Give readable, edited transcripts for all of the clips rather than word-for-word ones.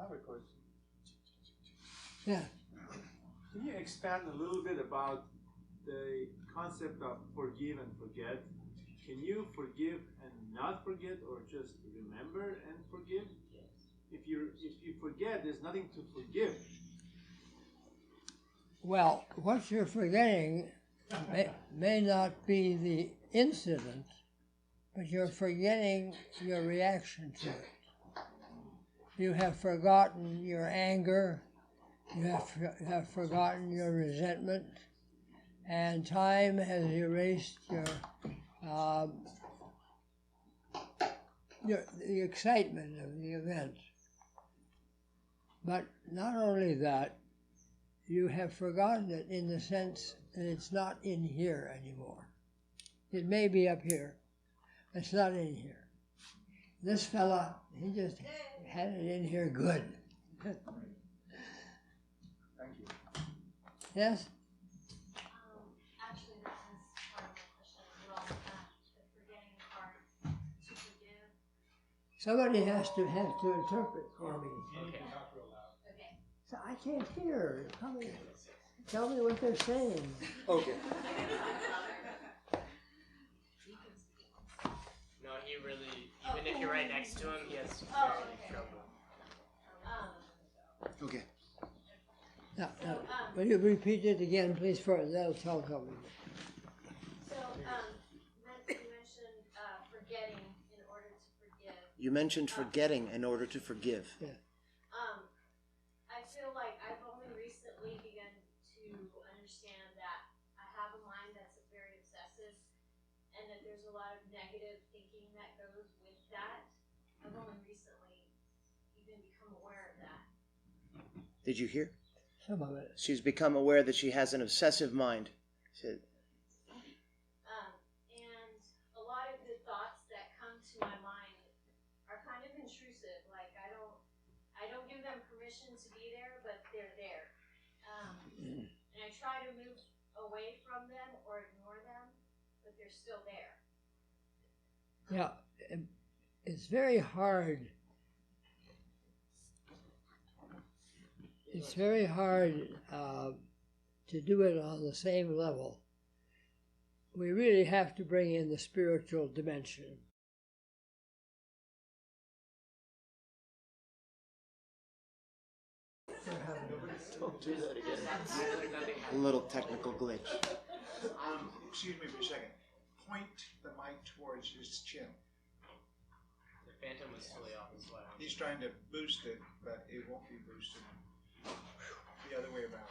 have a question. Yeah. Can you expand a little bit about the concept of forgive and forget? Can you forgive and not forget, or just remember and forgive? If you forget, there's nothing to forgive. Well, what you're forgetting may not be the incident, but you're forgetting your reaction to it. You have forgotten your anger, you have forgotten your resentment, and time has erased the excitement of the event. But not only that, you have forgotten it in the sense that it's not in here anymore. It may be up here. It's not in here. This fella, he just had it in here good. Thank you. Yes? Actually, this is part of my question as well. The forgetting part, to forgive. Somebody has to interpret for me. Okay. So I can't hear. Tell me what they're saying. Okay. No, he really, even if you're right next to him, he has trouble. Okay. Now, will you repeat it again, please? That'll tell me. So, you mentioned forgetting in order to forgive. You mentioned forgetting in order to forgive. Yeah. I feel like I've only recently begun to understand that I have a mind that's very obsessive, and that there's a lot of negative thinking that goes with that. I've only recently even become aware of that. Did you hear? Some of it. She's become aware that she has an obsessive mind. And a lot of the thoughts that come to my mind are kind of intrusive. Like I don't give them permission to be there, but they're there. And I try to move away from them or ignore them, but they're still there. Yeah, it's very hard. It's very hard to do it on the same level. We really have to bring in the spiritual dimension. Don't do that again. A little technical glitch. Excuse me for a second. Point the mic towards his chin. The phantom was totally off as well. He's trying to boost it, but it won't be boosted. The other way around.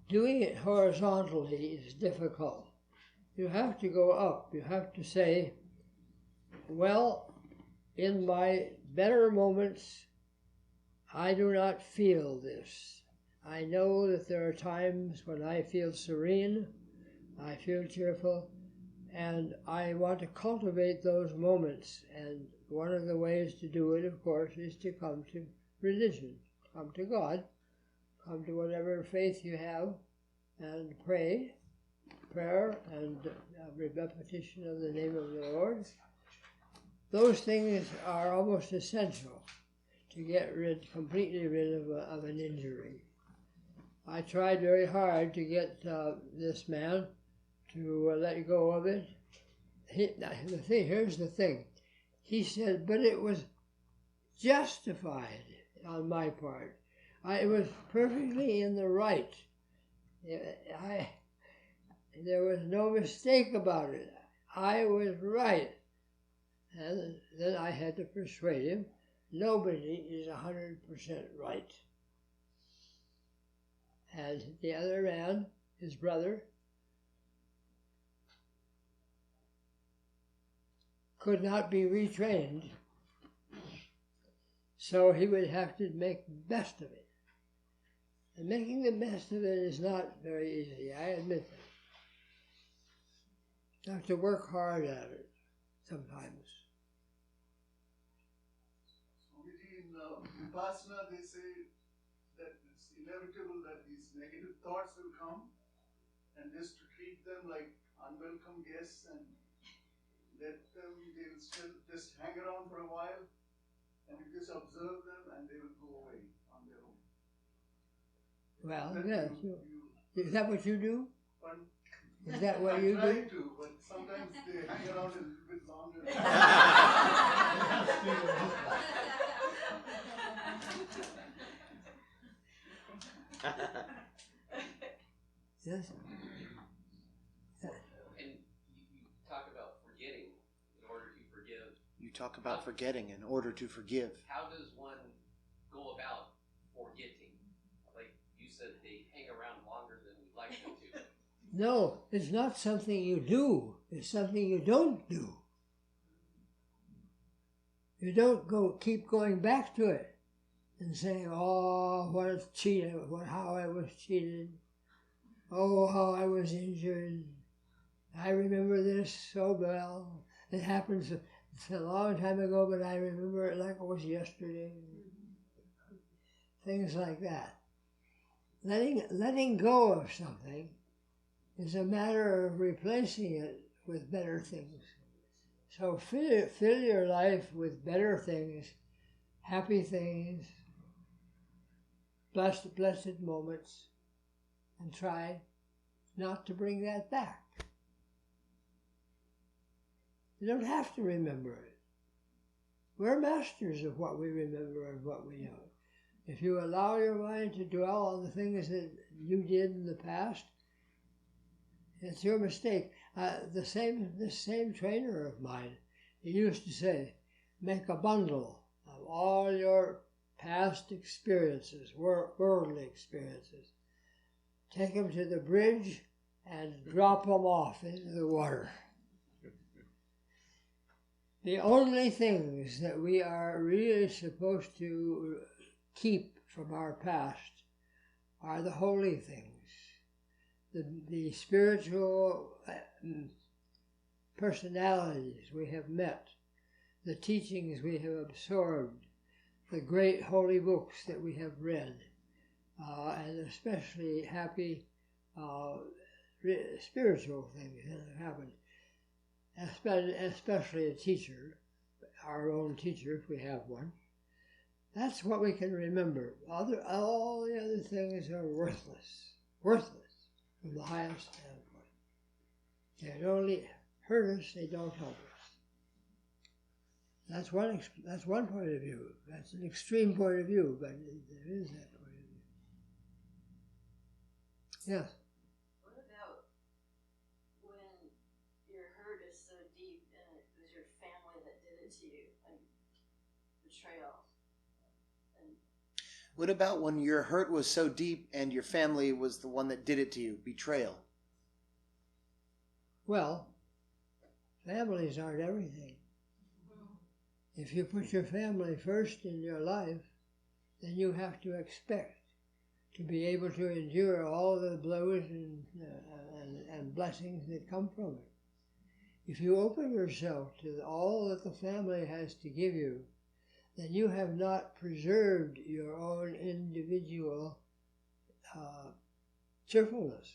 Doing it horizontally is difficult. You have to go up. You have to say, well, in my better moments, I do not feel this. I know that there are times when I feel serene, I feel cheerful, and I want to cultivate those moments. And one of the ways to do it, of course, is to come to religion, come to God, come to whatever faith you have, and pray, prayer and repetition of the name of the Lord. Those things are almost essential to get completely rid of an injury. I tried very hard to get this man to let go of it. Here's the thing. He said, but it was justified on my part. I was perfectly in the right. There was no mistake about it. I was right. And then I had to persuade him, nobody is 100% right. And the other man, his brother, could not be retrained, so he would have to make the best of it. And making the best of it is not very easy, I admit that. You have to work hard at it sometimes. In Vipassana, they say that it's inevitable that these negative thoughts will come, and just to treat them like unwelcome guests and let them, they'll still just hang around for a while, and you just observe them and they will go away on their own. Well, Then yes. Is that what you do? Pardon? Is that what I you try do? to, but sometimes they hang around a little bit longer. Yes. And you talk about forgetting in order to forgive. You talk about forgetting in order to forgive. How does one go about forgetting? Like you said, they hang around longer than we'd like them to. No, it's not something you do. It's something you don't do. You don't keep going back to it and saying, "Oh, how I was cheated. Oh, how I was injured. I remember this so well. It happens. It's a long time ago, but I remember it like it was yesterday." Things like that. Letting go of something is a matter of replacing it with better things. So fill your life with better things, happy things, blessed moments, and try not to bring that back. You don't have to remember it. We're masters of what we remember and what we know. If you allow your mind to dwell on the things that you did in the past, it's your mistake. This same trainer of mine, he used to say, make a bundle of all your past experiences, worldly experiences. Take them to the bridge and drop them off into the water. The only things that we are really supposed to keep from our past are the holy things, the spiritual personalities we have met, the teachings we have absorbed, the great holy books that we have read, and especially happy spiritual things that have happened, especially a teacher, our own teacher if we have one. That's what we can remember. All the other things are worthless from the highest standpoint. They only hurt us, they don't help us. That's one point of view. That's an extreme point of view, but there is that point of view. Yes? What about when your hurt is so deep and it was your family that did it to you, like betrayal? What about when your hurt was so deep and your family was the one that did it to you? Betrayal. Well, families aren't everything. If you put your family first in your life, then you have to expect to be able to endure all the blows and blessings that come from it. If you open yourself to all that the family has to give you, then you have not preserved your own individual cheerfulness.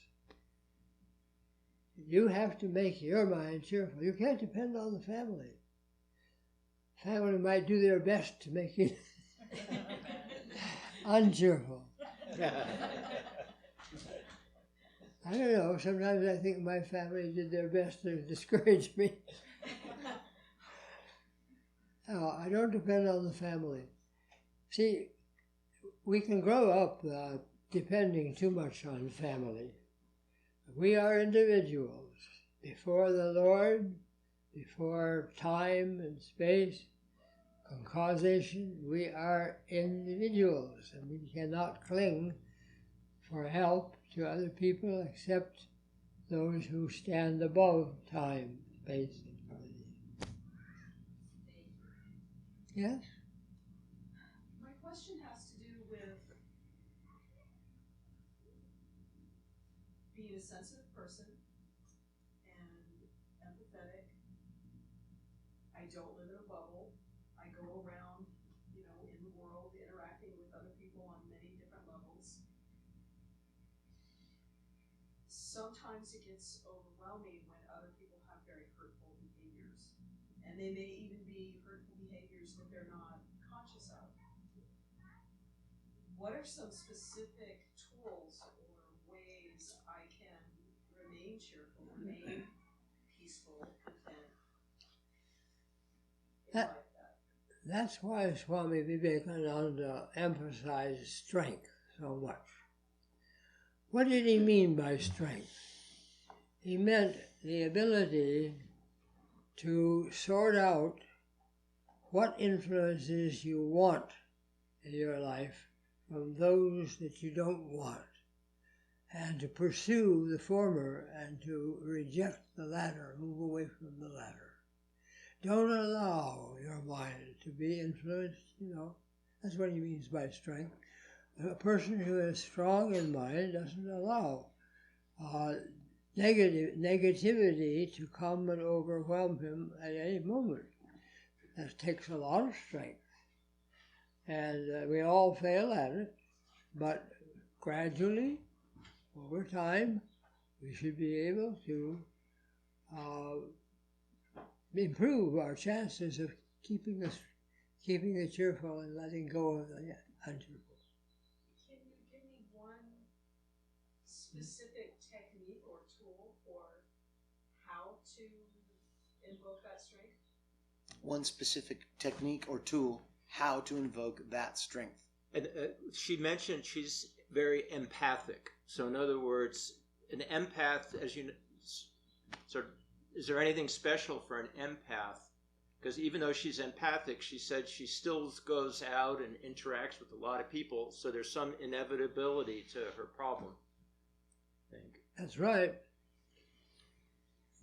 You have to make your mind cheerful. You can't depend on the family. Family might do their best to make you uncheerful. I don't know, sometimes I think my family did their best to discourage me. No, I don't depend on the family. See, we can grow up depending too much on family. We are individuals. Before the Lord, before time and space, and causation, we are individuals, and we cannot cling for help to other people except those who stand above time, space, and causation. Yes? My question has to do with being a sensitive person and empathetic. I don't live in a bubble. I go around, in the world, interacting with other people on many different levels. Sometimes it gets overwhelming when other people have very hurtful behaviors. And they may even be hurtful behaviors that they're not conscious what are some specific tools or ways I can remain cheerful, remain peaceful, content in life? That's why Swami Vivekananda emphasized strength so much. What did he mean by strength? He meant the ability to sort out what influences you want in your life from those that you don't want, and to pursue the former and to reject the latter, move away from the latter. Don't allow your mind to be influenced, That's what he means by strength. A person who is strong in mind doesn't allow negativity to come and overwhelm him at any moment. That takes a lot of strength. And we all fail at it, but gradually, over time, we should be able to improve our chances of keeping the cheerful and letting go of the uncheerful. Can you give me one specific technique or tool for how to invoke that strength? One specific technique or tool, how to invoke that strength. And she mentioned she's very empathic. So in other words, an empath, as you sort of, is there anything special for an empath? Because even though she's empathic, she said she still goes out and interacts with a lot of people, so there's some inevitability to her problem, I think. That's right.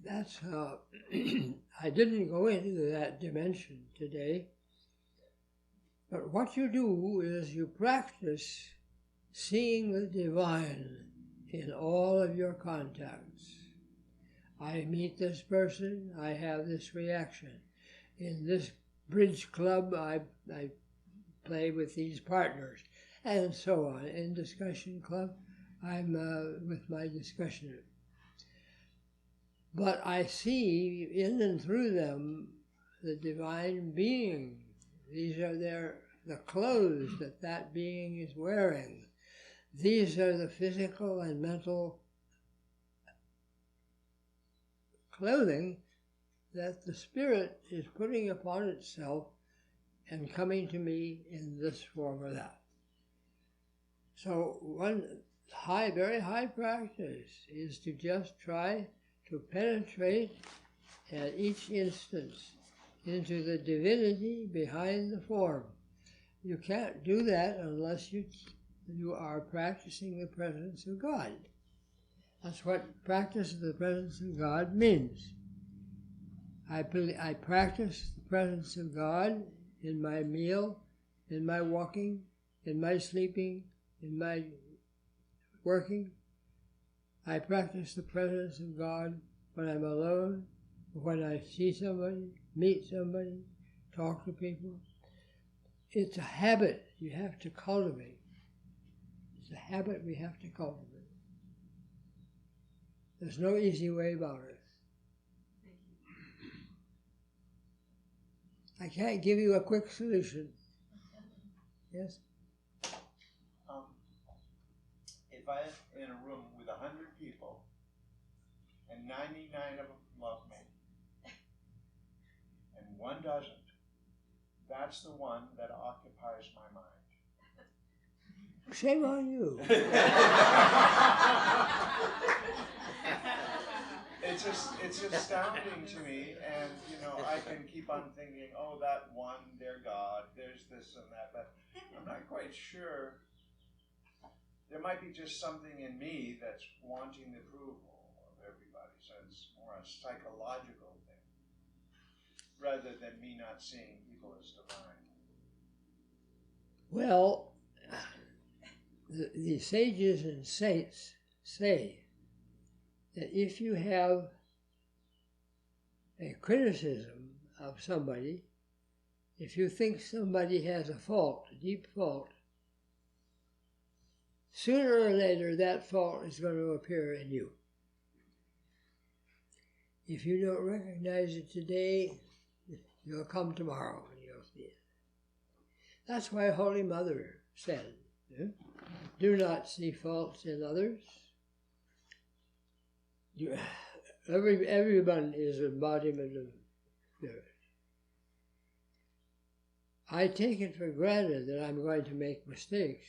That's I didn't go into that dimension today, but what you do is you practice seeing the divine in all of your contacts. I meet this person, I have this reaction. In this bridge club, I play with these partners, and so on. In discussion club, I'm with my discussioner. But I see in and through them the divine being. These are the clothes that being is wearing. These are the physical and mental clothing that the spirit is putting upon itself and coming to me in this form or that. So one very high practice is to just try to penetrate at each instance into the divinity behind the form. You can't do that unless you are practicing the presence of God. That's what practice of the presence of God means. I practice the presence of God in my meal, in my walking, in my sleeping, in my working. I practice the presence of God when I'm alone, when I see somebody, meet somebody, talk to people. It's a habit you have to cultivate. It's a habit we have to cultivate. There's no easy way about it. I can't give you a quick solution. Yes? If I'm in a room with 100 people and 99 of them love me and one doesn't, that's the one that occupies my mind. Shame on you. It's astounding to me, and I can keep on thinking, oh, that one, their God, there's this and that, but I'm not quite sure. There might be just something in me that's wanting the approval of everybody, so it's more a psychological thing, rather than me not seeing people as divine. Well, the sages and saints say that if you have a criticism of somebody, if you think somebody has a fault, a deep fault, sooner or later that fault is going to appear in you. If you don't recognize it today, you'll come tomorrow and you'll see it. That's why Holy Mother said, Do not see faults in others. Everyone is embodiment of spirit. I take it for granted that I'm going to make mistakes,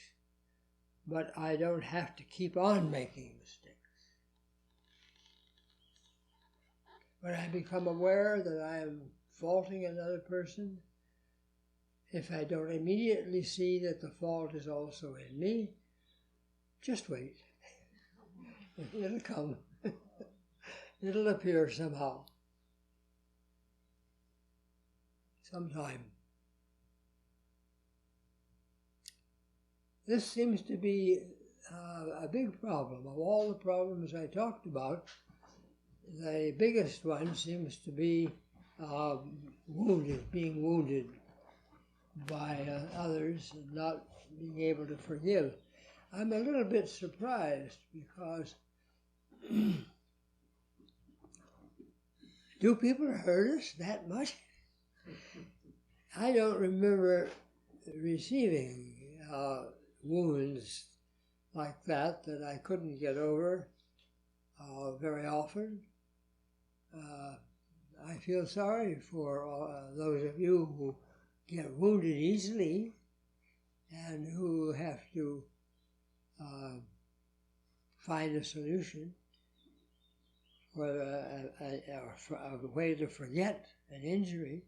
but I don't have to keep on making mistakes. When I become aware that I am faulting another person, if I don't immediately see that the fault is also in me, just wait. It'll come. It'll appear somehow. Sometime. This seems to be a big problem. Of all the problems I talked about, the biggest one seems to be being wounded by others and not being able to forgive. I'm a little bit surprised because do people hurt us that much? I don't remember receiving wounds like that I couldn't get over very often. I feel sorry for those of you who get wounded easily and who have to find a solution for a way to forget an injury.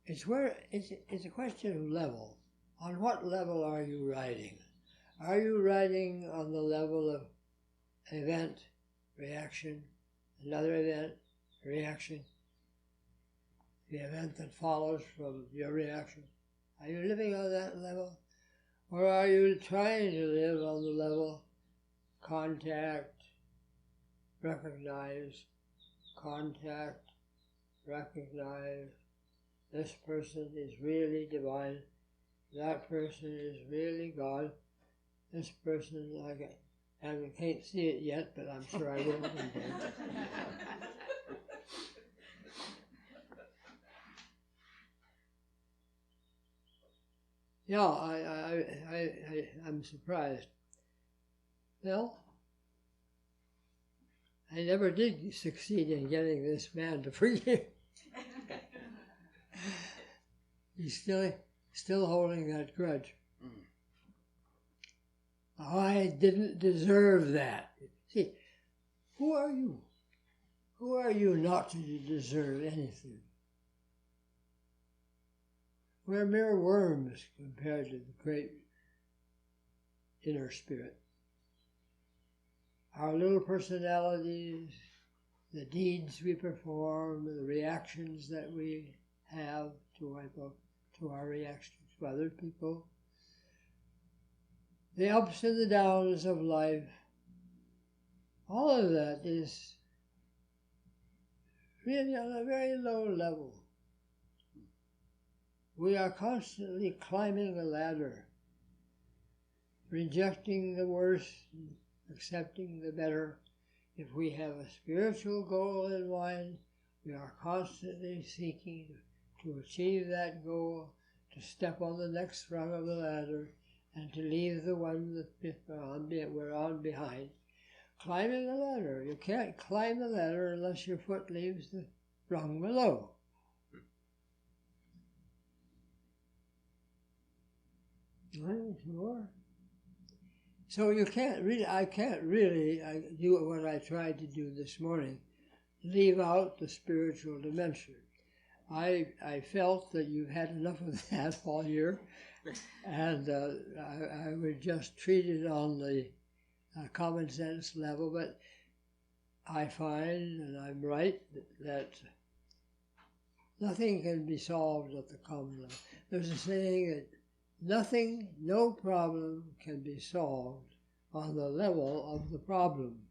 It's a question of level. On what level are you riding? Are you riding on the level of event, reaction, another event, reaction, the event that follows from your reaction? Are you living on that level? Or are you trying to live on the level contact, recognize, this person is really divine, that person is really God, this person, I can't see it yet, but I'm sure I will one day. Yeah, I'm surprised. Well, I never did succeed in getting this man to forgive. He's still holding that grudge. I didn't deserve that. See, who are you? Who are you not to deserve anything? We're mere worms compared to the great inner spirit. Our little personalities, the deeds we perform, the reactions that we have to our reactions to other people, the ups and the downs of life, all of that is really on a very low level. We are constantly climbing a ladder, rejecting the worst, accepting the better. If we have a spiritual goal in mind, we are constantly seeking to achieve that goal, to step on the next rung of the ladder, and to leave the one that we're on behind. Climbing the ladder. You can't climb the ladder unless your foot leaves the rung below. Sure. So I can't really do what I tried to do this morning, leave out the spiritual dimension. I felt that you've had enough of that all year, and I would just treat it on the common sense level, but I find, and I'm right, that nothing can be solved at the common level. There's a saying that no problem can be solved on the level of the problem.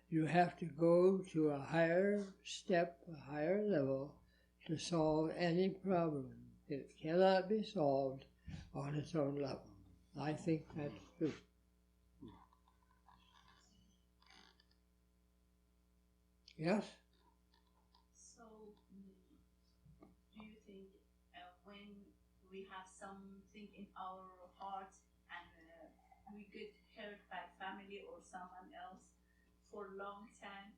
You have to go to a higher step, a higher level to solve any problem. It cannot be solved on its own level. I think that's true. Yes? So, do you think when we have something in our heart and we get hurt by family or someone else for a long time,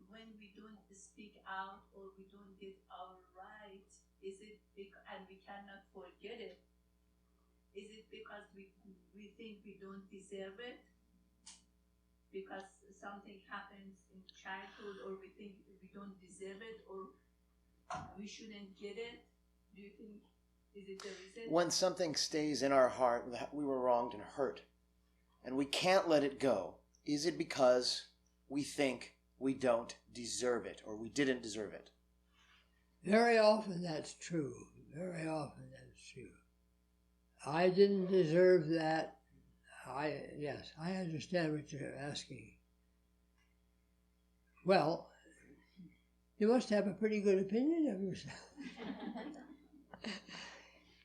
when we don't speak out or we don't get our right, is it and we cannot forget it? Is it because we think we don't deserve it? Because something happens in childhood, or we think we don't deserve it, or we shouldn't get it? Do you think, is it the reason? When something stays in our heart, we were wronged and hurt, and we can't let it go, is it because we think we don't deserve it, or we didn't deserve it? Very often that's true. Very often that's true. I didn't deserve that. Yes, I understand what you're asking. Well, you must have a pretty good opinion of yourself.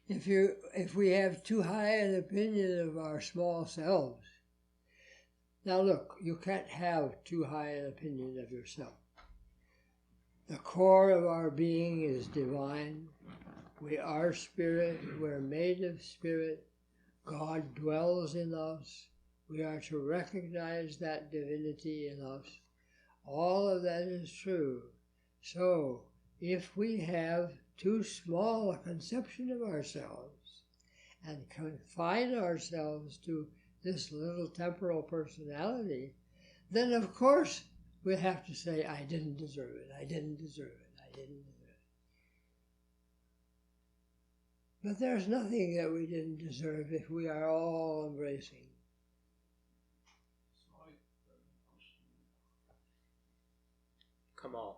If we have too high an opinion of our small selves. Now look, you can't have too high an opinion of yourself. The core of our being is divine. We are spirit. We're made of spirit. God dwells in us. We are to recognize that divinity in us. All of that is true. So, if we have too small a conception of ourselves and confine ourselves to this little temporal personality, then of course we have to say, I didn't deserve it, I didn't deserve it, I didn't deserve it. But there's nothing that we didn't deserve if we are all embracing. Come on.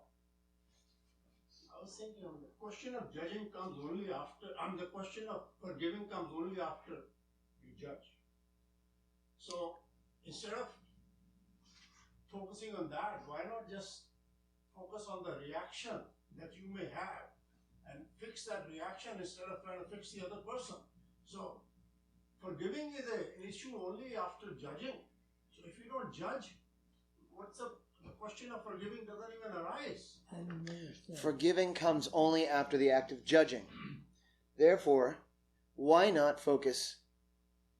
I was thinking the question of judging comes only after, and the question of forgiving comes only after you judge. So instead of focusing on that, why not just focus on the reaction that you may have and fix that reaction instead of trying to fix the other person? So forgiving is an issue only after judging. So if you don't judge, what's the question of forgiving doesn't even arise. I don't understand. Forgiving comes only after the act of judging. Therefore, why not focus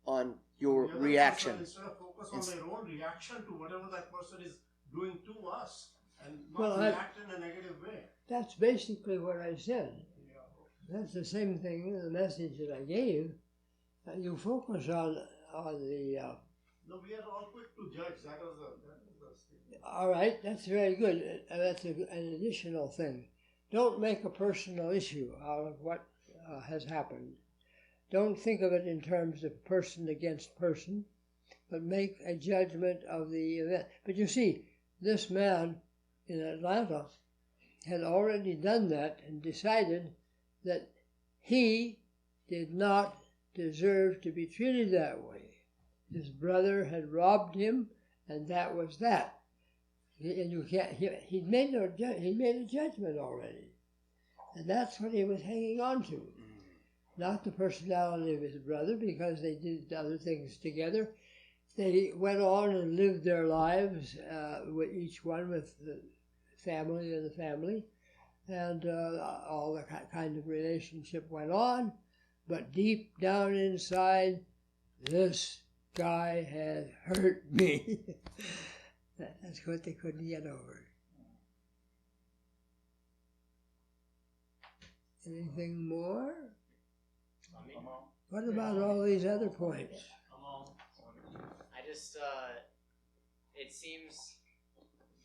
on your reaction? Instead of focus on their own reaction to whatever that person is doing to us and not react in a negative way. That's basically what I said. That's the same thing in the message that I gave. You focus on the... No, we are all quick to judge. That was the statement. All right, that's very good. That's an additional thing. Don't make a personal issue out of what has happened. Don't think of it in terms of person against person, but make a judgment of the event. But you see, this man in Atlanta had already done that and decided that he did not deserve to be treated that way. His brother had robbed him, and that was that. And you can't. He made a judgment already, and that's what he was hanging on to. Not the personality of his brother, because they did other things together. They went on and lived their lives, with each one with the family and the family, and all the kind of relationship went on. But deep down inside, this guy had hurt me. That's what they couldn't get over. Anything more? What about all these other points? I just, it seems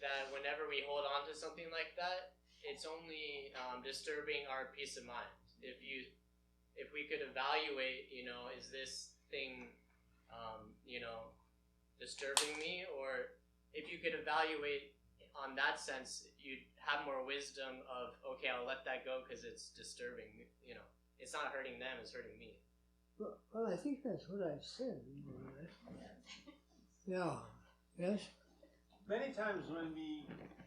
that whenever we hold on to something like that, it's only disturbing our peace of mind. If we could evaluate, is this thing, disturbing me? Or if you could evaluate on that sense, you'd have more wisdom of, okay, I'll let that go because it's disturbing. It's not hurting them, it's hurting me. Well, I think that's what I said. Yeah. Yes? Many times when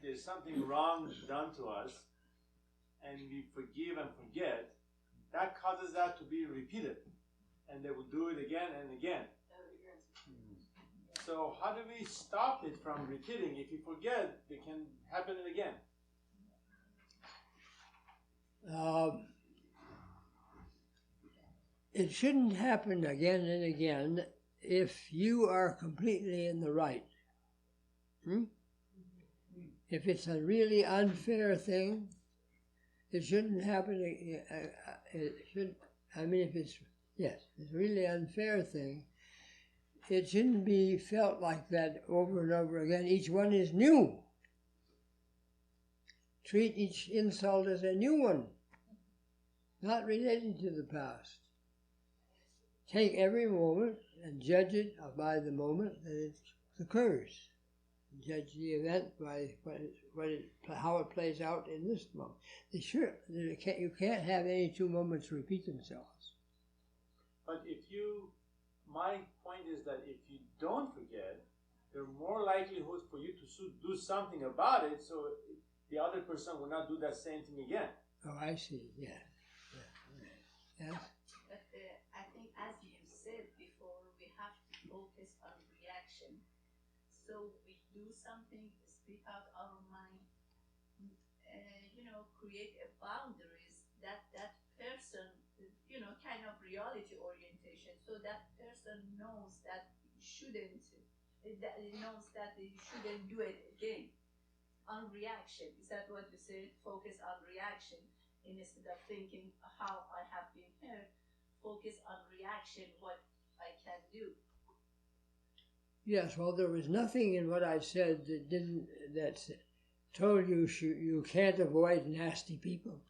there's something wrong done to us and we forgive and forget, that causes that to be repeated. And they will do it again and again. So how do we stop it from repeating? If you forget, it can happen again. it shouldn't happen again and again if you are completely in the right. If it's a really unfair thing, it shouldn't happen. It should. I mean, if it's a really unfair thing, it shouldn't be felt like that over and over again. Each one is new. Treat each insult as a new one, not related to the past. Take every moment and judge it by the moment that it occurs. Judge the event by how it plays out in this moment. You can't have any two moments repeat themselves. But my point is that if you don't forget, there's more likelihood for you to do something about it, so the other person will not do that same thing again. Oh, I see. Yeah. But I think, as you said before, we have to focus on reaction. So we do something, speak out our mind, create a boundaries that person, kind of reality orientation. So that person knows that he shouldn't do it again. On reaction, is that what you said? Focus on reaction instead of thinking how I have been hurt. Focus on reaction, what I can do. Yes, well, there was nothing in what I said that told you you can't avoid nasty people.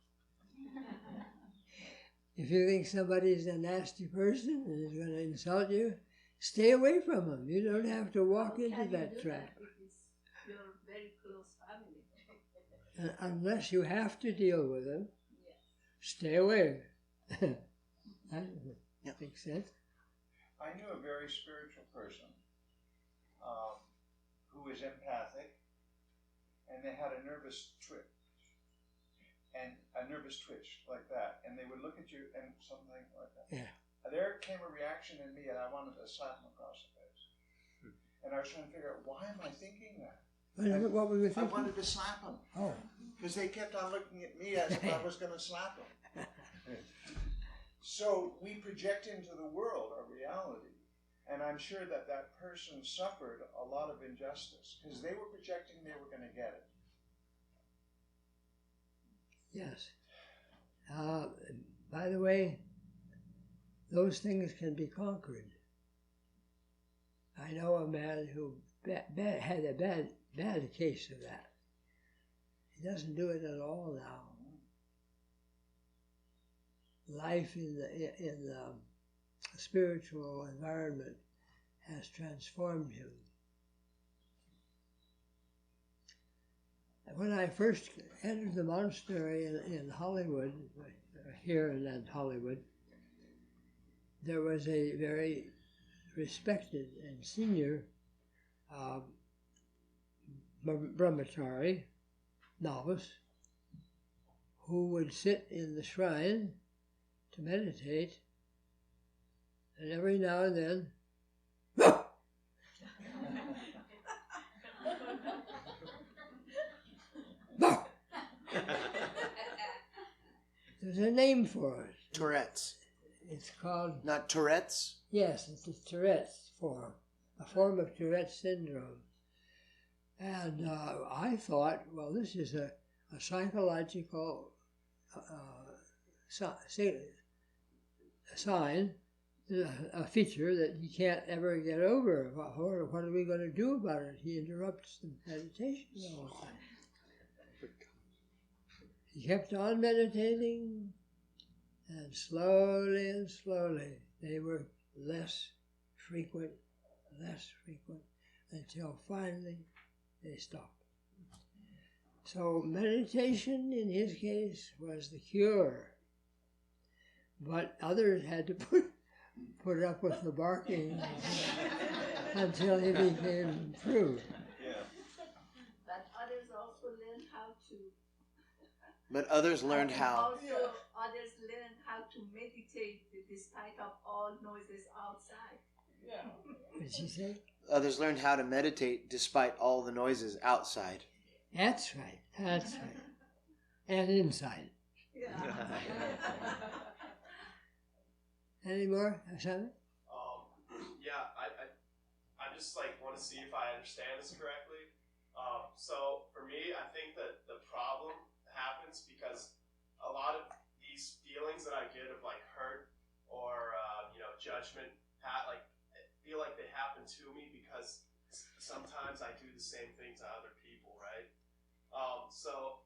If you think somebody's a nasty person and is going to insult you, stay away from them. You don't have to walk into that trap. It's your very close family. Unless you have to deal with them, stay away. That makes sense. I knew a very spiritual person who was empathic, and they had a nervous twitch like that, and they would look at you and something like that. Yeah. There came a reaction in me, and I wanted to slap him across the face. And I was trying to figure out, why am I thinking that? What were you thinking? I wanted to slap him. Oh. Because they kept on looking at me as if I was going to slap them. So we project into the world a reality. And I'm sure that person suffered a lot of injustice because they were projecting they were going to get it. Yes. By the way, those things can be conquered. I know a man who had a bad case of that. He doesn't do it at all now. Life in the spiritual environment has transformed him. When I first entered the monastery in Hollywood, here in Hollywood, there was a very respected and senior brahmachari, novice, who would sit in the shrine to meditate, and every now and then, there's a name for it. Tourette's. It's called... Not Tourette's? Yes, it's a Tourette's form, a form of Tourette's syndrome. And I thought, well, this is a psychological sign, a feature that he can't ever get over. What are we going to do about it? He interrupts the meditation all the time. He kept on meditating, and slowly, they were less frequent, until finally they stopped. So meditation, in his case, was the cure. But others had to put up with the barking until he became through. But others also learned how to. But others learned how. Also, others learned how to meditate despite of all noises outside. Yeah. What did she say? Others learned how to meditate despite all the noises outside. That's right. And inside. Yeah. Any more, Swami? Yeah, I just like want to see if I understand this correctly. So for me, I think that the problem happens because a lot of these feelings that I get of like hurt or judgment, I feel like they happen to me because sometimes I do the same thing to other people, right? So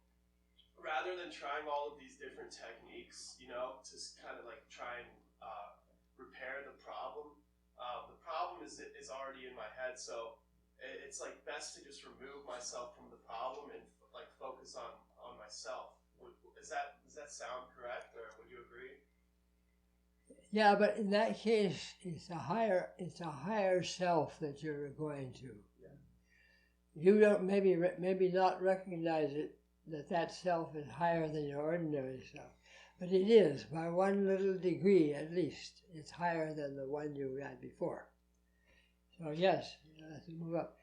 rather than trying all of these different techniques, to kind of like try and repair the problem is already in my head. So it's like best to just remove myself from the problem and like focus on myself. Does that sound correct, or would you agree? Yeah, but in that case, it's a higher self that you're going to. Yeah. You don't maybe not recognize it, that self is higher than your ordinary self, but it is by one little degree at least. It's higher than the one you had before. So yes, let's move up.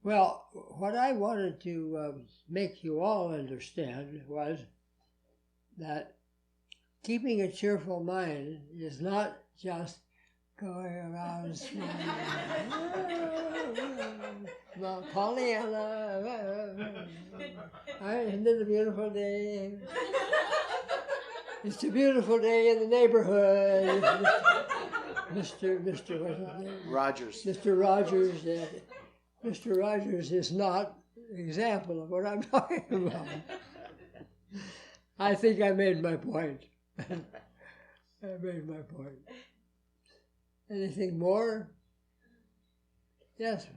Well, what I wanted to make you all understand was that keeping a cheerful mind is not just going around singing, well, Pollyanna, isn't it a beautiful day? It's a beautiful day in the neighborhood. Mr. what's his name? Rogers. Mr. Rogers. Mr. Rogers is not an example of what I'm talking about. I think I made my point. I made my point. Anything more? Yes.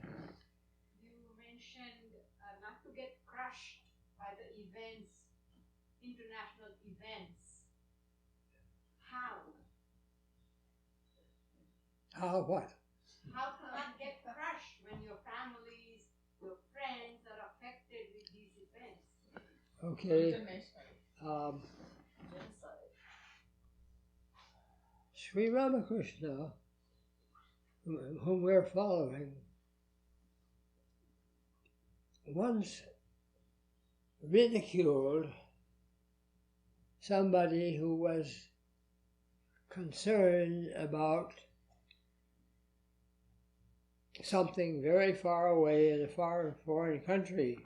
You mentioned not to get crushed by the events, international events. How? How what? How to not get crushed when your families, your friends are affected with these events? Okay. Sri Ramakrishna, whom we're following, once ridiculed somebody who was concerned about something very far away in a far foreign country.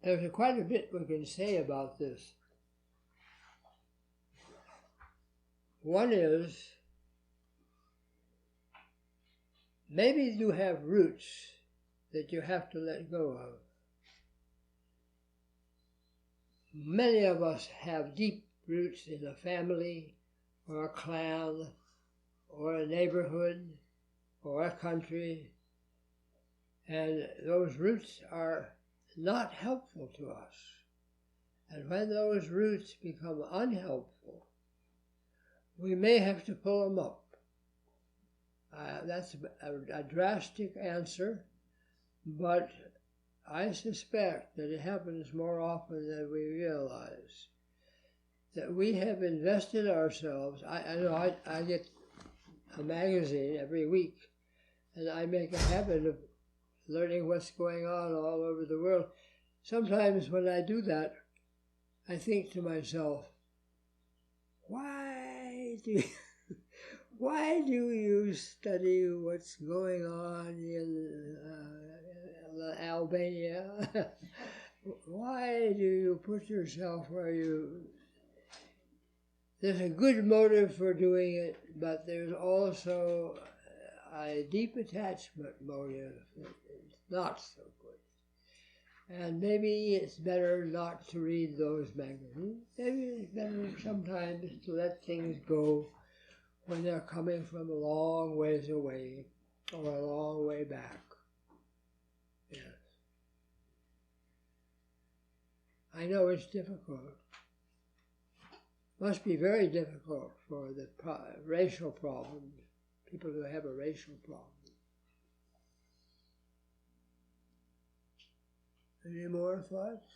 There's quite a bit we can say about this. One is, maybe you have roots that you have to let go of. Many of us have deep roots in a family, or a clan, or a neighborhood, or a country, and those roots are not helpful to us. And when those roots become unhelpful, we may have to pull them up. That's a drastic answer, but I suspect that it happens more often than we realize. That we have invested ourselves. I know I get a magazine every week, and I make a habit of learning what's going on all over the world. Sometimes when I do that, I think to myself, why do you study what's going on in Albania? Why do you put yourself where you... There's a good motive for doing it, but there's also a deep attachment motive that is not so good. And maybe it's better not to read those magazines. Maybe it's better sometimes to let things go when they're coming from a long ways away or a long way back. Yes. I know it's difficult. Must be very difficult for the racial problems, people who have a racial problem. Any more thoughts?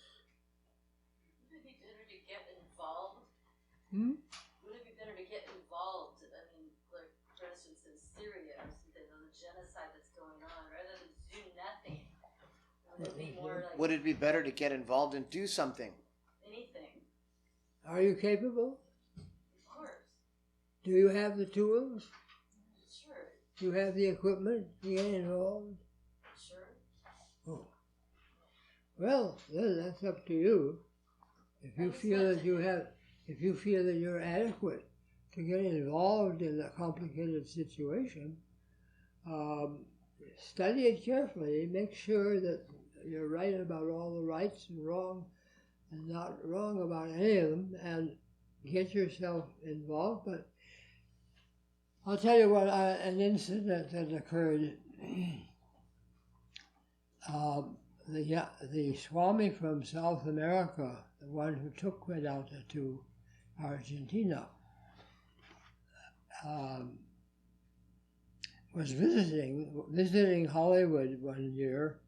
Would it be better to get involved? Would it be better to get involved? I mean, like, for instance, in Syria or something, on the genocide that's going on, rather than do nothing. Would it be more like... Would it be better to get involved and do something? Anything. Are you capable? Of course. Do you have the tools? Sure. Do you have the equipment to get involved? Sure. Oh. Well, then that's up to you. If you feel that you have, if you feel that you're adequate to get involved in a complicated situation, study it carefully. Make sure that you're right about all the rights and wrong, and not wrong about any of them, and get yourself involved. But I'll tell you what, an incident that occurred. The Swami from South America, the one who took Vedanta to Argentina, was visiting Hollywood one year,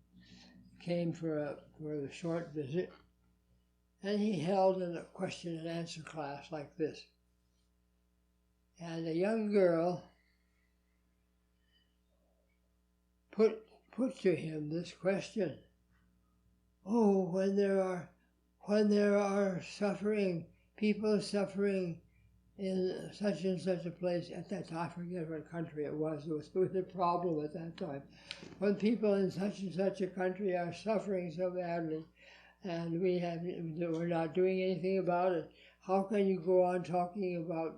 came for a short visit, and he held a question and answer class like this. And a young girl put to him this question: oh, when there are people suffering in such and such a place at that time, I forget what country it was a problem at that time. When people in such and such a country are suffering so badly, and we're not doing anything about it, how can you go on talking about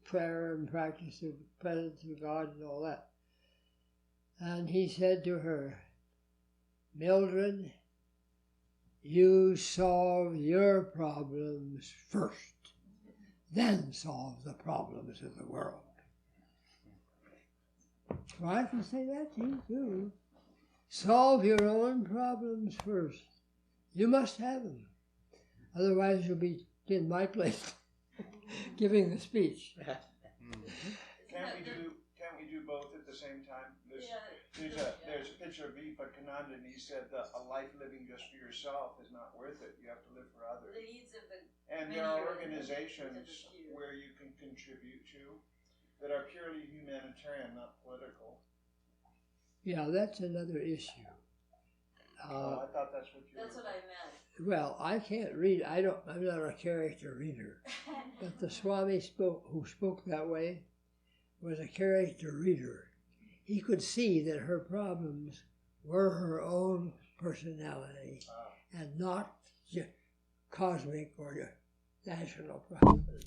prayer and practice of the presence of God and all that? And he said to her, Mildred, you solve your problems first, then solve the problems of the world. Well, I can say that to you too. Solve your own problems first. You must have them. Otherwise you'll be in my place giving the speech. Can't we do both at the same time? There's a picture of Vivekananda, and he said that a life living just for yourself is not worth it. You have to live for others. The needs of the And there are organizations where you can contribute to that are purely humanitarian, not political. Yeah, that's another issue. I thought that's what you That's what I meant. Well, I can't read. I'm not a character reader. But the Swami who spoke that way was a character reader. He could see that her problems were her own personality and not cosmic or national problems.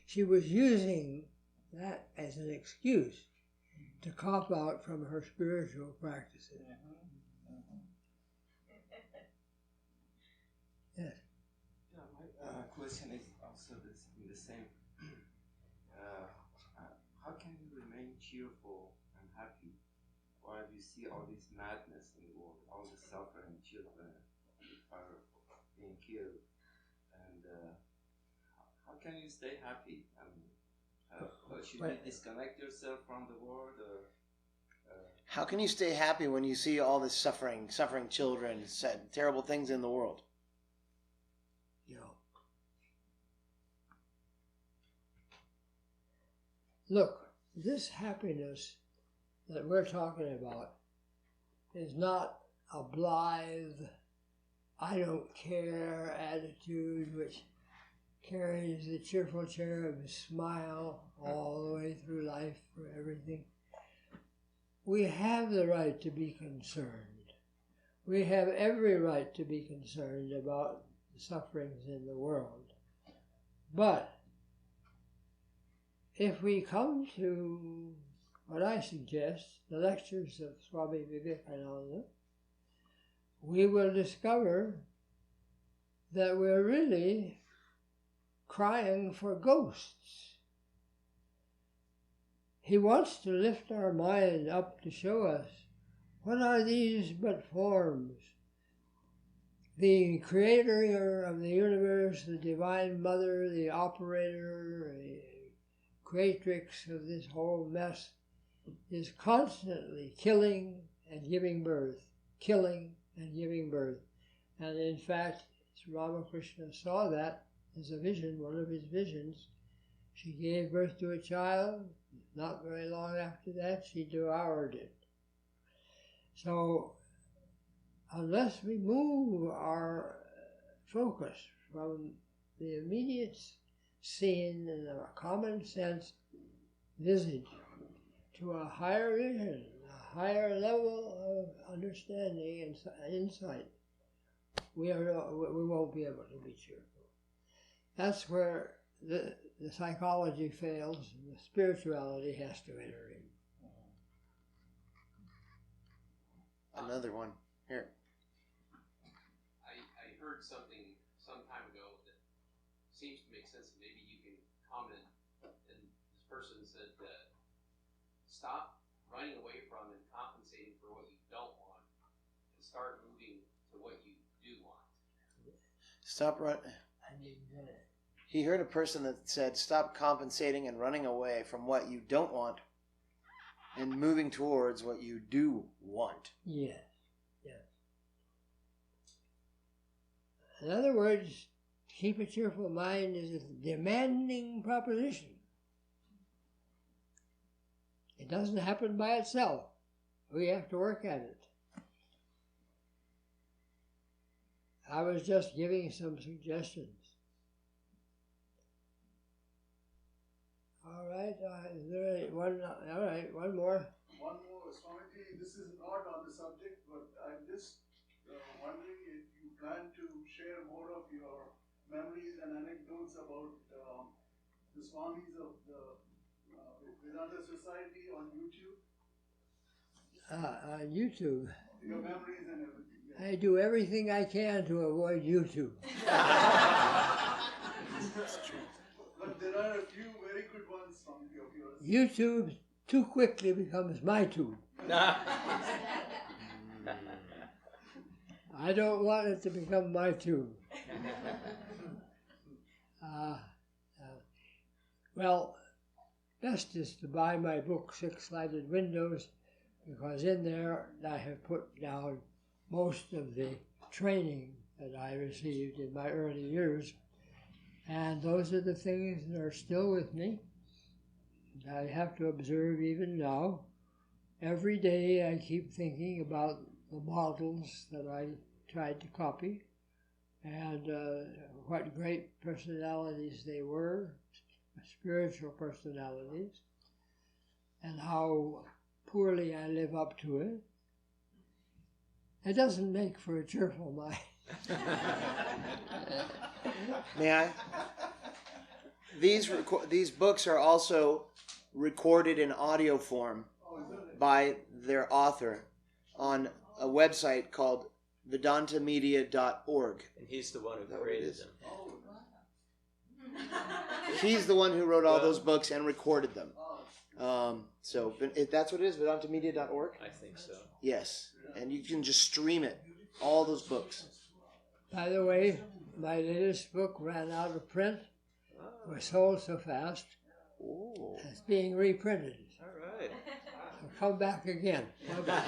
She was using that as an excuse to cop out from her spiritual practices. Yes. Yeah, my question is also the same. How can you remain cheerful and happy while you see all this madness in the world, all the suffering, children are being killed, and how can you stay happy? I mean, should you disconnect yourself from the world? How can you stay happy when you see all this suffering children, terrible things in the world? Look, this happiness that we're talking about is not a blithe, I don't care attitude which carries the cheerful cherub smile all the way through life for everything. We have the right to be concerned. We have every right to be concerned about the sufferings in the world. But if we come to what I suggest, the lectures of Swami Vivekananda, we will discover that we're really crying for ghosts. He wants to lift our mind up to show us, what are these but forms? The creator of the universe, the divine mother, the operator, the creatrix of this whole mess, is constantly killing and giving birth, killing and giving birth. And in fact, Sri Ramakrishna saw that as a vision, one of his visions. She gave birth to a child. Not very long after that, she devoured it. So, unless we move our focus from the immediate scene in a common sense visage to a higher vision, a higher level of understanding and insight, we won't be able to be cheerful. That's where the psychology fails and the spirituality has to enter in. Another one. Here. I heard something some time ago that seems to make sense. Maybe you can comment. And this person said that stop running away from and compensating for what you don't want and start moving to what you do want. Stop running. He heard a person that said, stop compensating and running away from what you don't want and moving towards what you do want. Yes, yes. In other words, keep a cheerful mind is a demanding proposition. It doesn't happen by itself. We have to work at it. I was just giving some suggestions. All right, is there one? All right, one more. One more, Swamiji. This is not on the subject, but I'm just wondering if you plan to share more of your memories and anecdotes about the Swamis of the Vedanta Society on YouTube. On YouTube. Your memories and everything. Yeah. I do everything I can to avoid YouTube. That's true. But there are a few very good ones from yours. YouTube too quickly becomes my tube. I don't want it to become my tube. Well, best is to buy my book, Six Lighted Windows, because in there I have put down most of the training that I received in my early years. And those are the things that are still with me. I have to observe even now. Every day I keep thinking about the models that I tried to copy and what great personalities they were, spiritual personalities, and how poorly I live up to it. It doesn't make for a cheerful mind. May I? These books are also recorded in audio form by their author on a website called vedantamedia.org. And he's the one who created them. He's the one who wrote all those books and recorded them. So that's what it is, vedantamedia.org? I think so. Yes, and you can just stream it, all those books. By the way, my latest book ran out of print. It was sold so fast. Ooh. It's being reprinted. All right. I'll come back again. Bye-bye.